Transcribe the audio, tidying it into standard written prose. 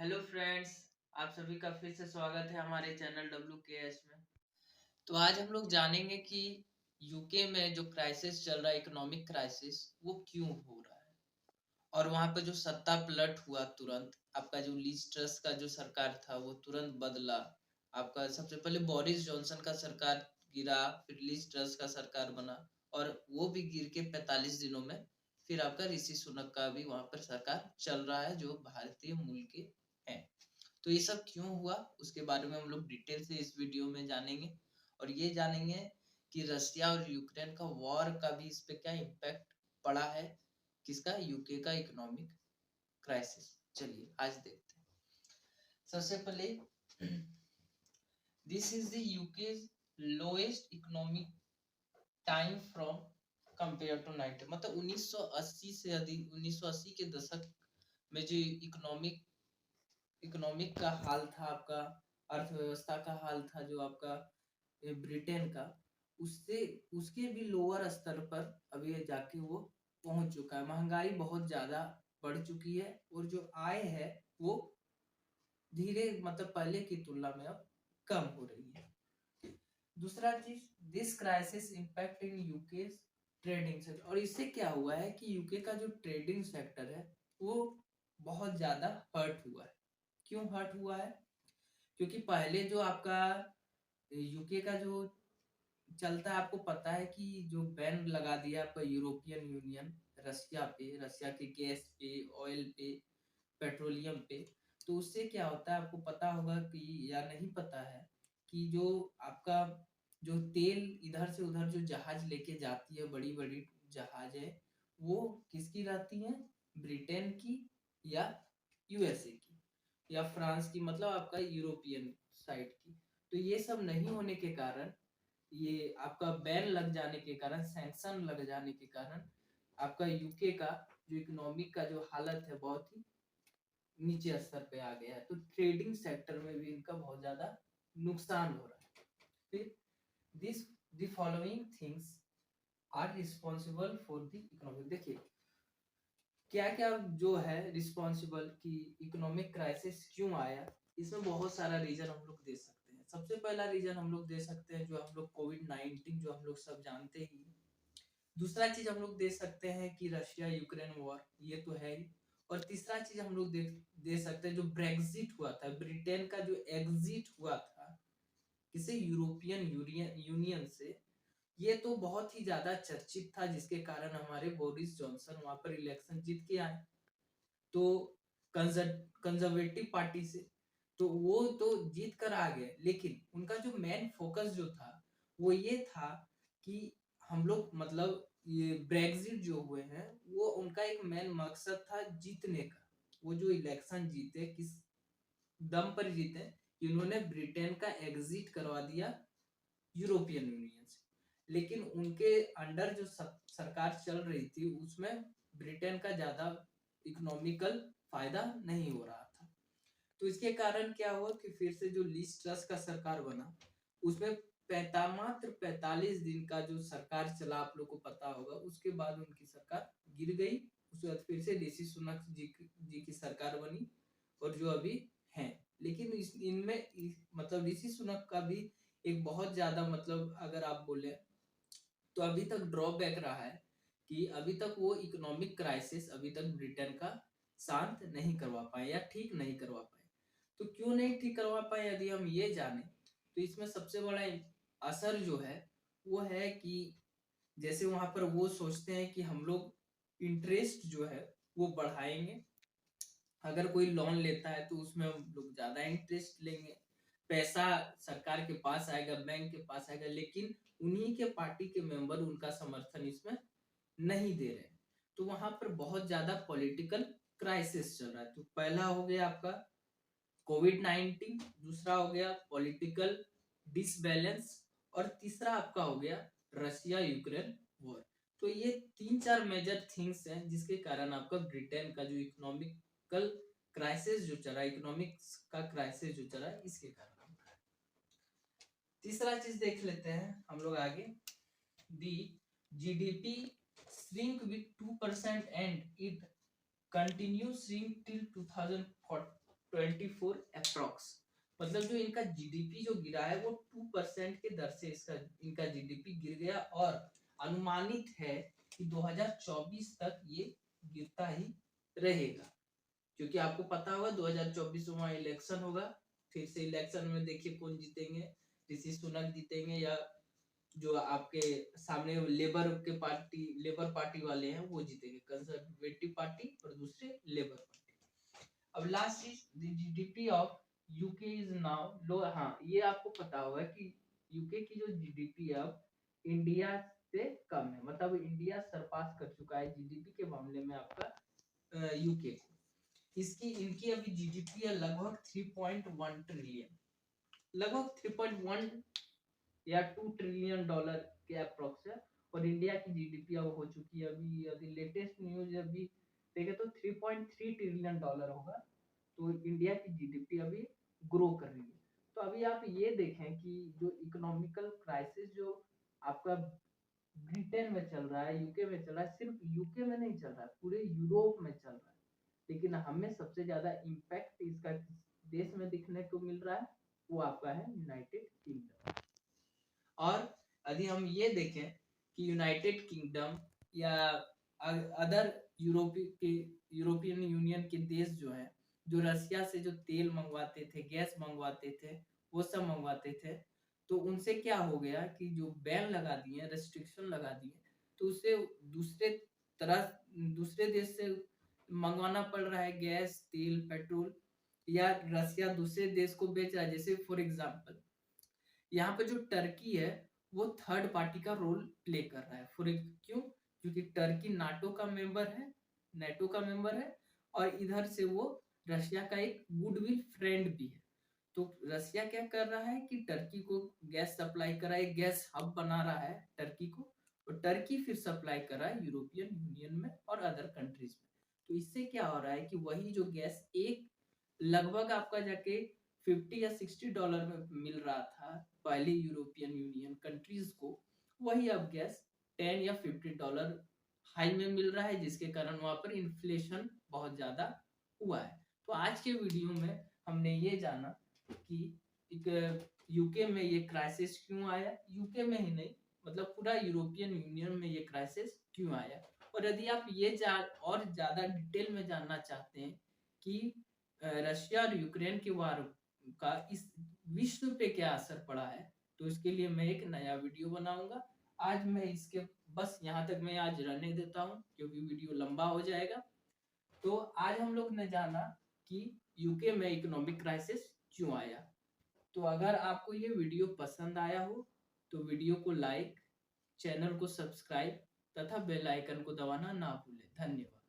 Hello friends. आप सभी का फिर से स्वागत है हमारे चैनल WKS में। तो आज हम लोग जानेंगे कि यूके में जो क्राइसिस चल रहा है, इकोनॉमिक क्राइसिस, वो क्यों हो रहा है और वहां पे जो सत्ता पलट हुआ तुरंत। आपका जो लीज ट्रस का जो सरकार था वो तुरंत बदला। आपका सबसे पहले बोरिस जॉनसन का सरकार गिरा, फिर लीज ट्रस का सरकार बना और वो भी गिर के 45 दिनों में फिर आपका ऋषि सुनक का भी वहां पर सरकार चल रहा है जो भारतीय मूल के हैं। तो ये सब क्यों हुआ उसके बारे में हम लोग डिटेल से इस वीडियो में जानेंगे और ये जानेंगे कि रशिया और यूक्रेन का वॉर का भी इस पे क्या इम्पैक्ट पड़ा है, किसका, यूके का इकोनॉमिक क्राइसिस। चलिए आज देखते हैं। सबसे पहले this is the UK lowest economic time from compare to 90, मतलब 1980 से अधिक 1980 के दशक में जो इकोनॉमिक का हाल था, आपका अर्थव्यवस्था का हाल था जो आपका ब्रिटेन का, उससे उसके भी लोअर स्तर पर अभी जाके वो पहुंच चुका है। महंगाई बहुत ज्यादा बढ़ चुकी है और जो आय है वो धीरे मतलब पहले की तुलना में अब कम हो रही है। दूसरा चीज, this crisis impact in UK trading sector. और इससे क्या हुआ है कि यूके का जो ट्रेडिंग सेक्टर है वो बहुत ज्यादा हर्ट हुआ है। क्यों हर्ट हुआ है? क्योंकि पहले जो आपका यूके का जो चलता है, आपको पता है कि जो बैन लगा दिया आपका यूरोपियन यूनियन रशिया पे, रशिया के गैस पे, ऑयल पे, पेट्रोलियम पे। तो उससे क्या होता है आपको पता होगा कि या नहीं पता है कि जो आपका जो तेल इधर से उधर जो जहाज लेके जाती है, बड़ी बड़ी जहाज है, वो किसकी रहती है? ब्रिटेन की या यूएसए की या फ्रांस की, मतलब आपका यूरोपियन साइड की। तो ये सब नहीं होने के कारण, ये आपका बैन लग जाने के कारण, सैंक्शन लग जाने के कारण आपका यूके का जो इकोनॉमिक का जो हालत है बहुत ही नीचे स्तर पे आ गया है। तो ट्रेडिंग सेक्टर में भी इनका बहुत ज्यादा नुकसान हो रहा है। फिर this the following things are responsible for the economic. देखिए क्या क्या जो है रिस्पॉन्सिबल कि इकोनॉमिक क्राइसिस क्यों आया। इसमें बहुत सारा रीजन हम लोग दे सकते हैं। सबसे पहला रीजन हम लोग दे सकते हैं जो हम लोग कोविड-19 जो हम लोग सब जानते ही। दूसरा चीज हम लोग दे सकते हैं कि रशिया यूक्रेन वॉर, ये तो है ही। और तीसरा चीज हम लोग दे सकते हैं जो ब्रेक्जिट हुआ था, ब्रिटेन का जो एग्जिट हुआ था किसे, यूरोपियन यूनियन से। ये तो बहुत ही ज्यादा चर्चित था जिसके कारण हमारे बोरिस जॉनसन वहां पर इलेक्शन जीत के आए। तो कंजर्वेटिव पार्टी से तो वो तो जीत कर आ गए, लेकिन उनका जो मेन फोकस जो था वो ये था कि हम लोग मतलब ये ब्रेक्जिट जो हुए हैं वो उनका एक मेन मकसद था जीतने का। वो जो इलेक्शन जीते किस दम पर जीते कि उन्होंने ब्रिटेन का एग्जिट करवा दिया यूरोपियन यूनियन से। लेकिन उनके अंडर जो सरकार चल रही थी उसमें ब्रिटेन का ज्यादा इकोनॉमिकल फायदा नहीं हो रहा था। तो इसके कारण क्या हुआ कि फिर से जो लीज ट्रस का सरकार बना, उसमें मात्र 45 दिन का जो सरकार चला, आप लोग को पता होगा। उसके बाद उनकी सरकार गिर गई। उसके बाद फिर से ऋषि सुनक जी की सरकार बनी और जो अभी है। लेकिन इनमें मतलब ऋषि सुनक का भी एक बहुत ज्यादा मतलब अगर आप बोले तो अभी तक ड्रॉबैक रहा है कि अभी तक वो इकोनॉमिक क्राइसिस अभी तक ब्रिटेन का शांत नहीं करवा पाए या ठीक नहीं करवा पाए। तो क्यों नहीं ठीक करवा पाए यदि हम ये जाने तो इसमें सबसे बड़ा असर जो है वो है कि जैसे वहां पर वो सोचते हैं कि हम लोग इंटरेस्ट जो है वो बढ़ाएंगे। अगर कोई लोन लेता है तो उसमें हम लोग ज्यादा इंटरेस्ट लेंगे, पैसा सरकार के पास आएगा, बैंक के पास आएगा, लेकिन उन्हीं के पार्टी के मेंबर उनका समर्थन इसमें नहीं दे रहे। तो वहां पर बहुत ज्यादा पॉलिटिकल क्राइसिस चल रहा है। तो पहला हो गया आपका कोविड-19, दूसरा हो गया पॉलिटिकल डिसबैलेंस और तीसरा आपका हो गया रशिया यूक्रेन वॉर। तो ये तीन चार मेजर थिंग्स हैं जिसके कारण आपका ब्रिटेन का जो इकोनॉमिकल क्राइसिस जो चला, इकोनॉमिक्स का क्राइसिस जो चला, इसके कारण। तीसरा चीज देख लेते हैं हम लोग आगे। दी GDP shrink with 2% and it continue shrink till 2040। 24 approx, मतलब जो इनका जीडीपी जो गिरा है वो 2% के दर से इसका इनका जीडीपी गिर गया, और अनुमानित है कि 2024 तक ये गिरता ही रहेगा, क्योंकि आपको पता होगा 2024 में इलेक्शन होगा, फिर से इलेक्शन में देखिए कौन जीतेंगे, ऋषि सुनक जीतेंगे या जो आपके सामने लेबर पार्टी वाले हैं वो जीतेंगे, कंजर्वेटिव पार्टी और दूसरे लेबर पार्टी। अब last is the GDP of UK is now low. हाँ, ये आपको पता होगा कि यूके की जो जीडीपी है अब इंडिया से कम है, मतलब इंडिया सरपास कर चुका है जीडीपी के मामले में आपका यूके को। इसकी इनकी अभी जीडीपी है लगभग 3.1 ट्रिलियन, लगभग 3.1 या 2 ट्रिलियन डॉलर के अप्रोक्स है, और इंडिया की जीडीपी अब हो चुकी है अभी लेटेस्ट न्यूज अभी देखे तो 3.3 ट्रिलियन डॉलर होगा, तो इंडिया की जीडीपी अभी ग्रो कर रही है। तो अभी आप ये देखें कि जो इकोनॉमिकल क्राइसिस जो आपका ब्रिटेन में चल रहा है, यूके में चल रहा है, सिर्फ यूके में नहीं चल रहा है, पूरे यूरोप में चल रहा है, लेकिन हमें सबसे ज्यादा इम्पैक्ट इसका देश में दिखने को मिल रहा है, वो आपका है यूनाइटेड किंगडम। और यदि हम ये देखें कि यूनाइटेड किंगडम या अदर यूरोपियन यूनियन के देश जो है, जो रसिया से जो तेल मंगवाते थे, गैस मंगवाते थे, वो सब मंगवाते थे, तो उनसे क्या हो गया कि जो बैन लगा दिए, रेस्ट्रिक्शन लगा दिए, तो उससे दूसरे देश से मंगवाना पड़ रहा है गैस, तेल, पेट्रोल, या रसिया दूसरे देश को बेच रहा है। जैसे फॉर एग्जांपल यहाँ पे जो टर्की है वो थर्ड पार्टी का रोल प्ले कर रहा है, क्यों? क्योंकि टर्की नाटो का मेंबर है, नेटो का मेंबर है, और इधर से वो रशिया का एक गुडविल फ्रेंड भी है। तो रशिया क्या कर रहा है कि टर्की को गैस सप्लाई कर रहा है, गैस हब बना रहा है टर्की को, और टर्की फिर सप्लाई कर रहा है यूरोपियन यूनियन में और अदर कंट्रीज में। तो इससे क्या हो रहा है कि वही जो गैस एक लगभग आपका जाके 50 या 60 डॉलर में मिल रहा था पहले यूरोपियन यूनियन कंट्रीज को, वही अब गैस 10 या 50 डॉलर हाई में मिल रहा है, जिसके कारण वहां पर इन्फ्लेशन बहुत ज्यादा हुआ है। तो आज के वीडियो में हमने ये जाना कि एक यूके में ये क्राइसिस क्यों आया, यूके में ही नहीं मतलब पूरा यूरोपियन यूनियन में ये क्राइसिस क्यों आया, और यदि आप ये और ज्यादा डिटेल में जानना चाहते हैं कि रशिया और यूक्रेन के वार का इस विश्व पे क्या असर पड़ा है, तो इसके लिए मैं एक नया वीडियो बनाऊंगा। आज मैं इसके बस यहाँ तक मैं आज रहने देता हूँ, क्योंकि वीडियो लंबा हो जाएगा। तो आज हम लोग ने जाना कि यूके में इकोनॉमिक क्राइसिस क्यों आया। तो अगर आपको ये वीडियो पसंद आया हो तो वीडियो को लाइक, चैनल को सब्सक्राइब तथा बेल आइकन को दबाना ना भूलें। धन्यवाद।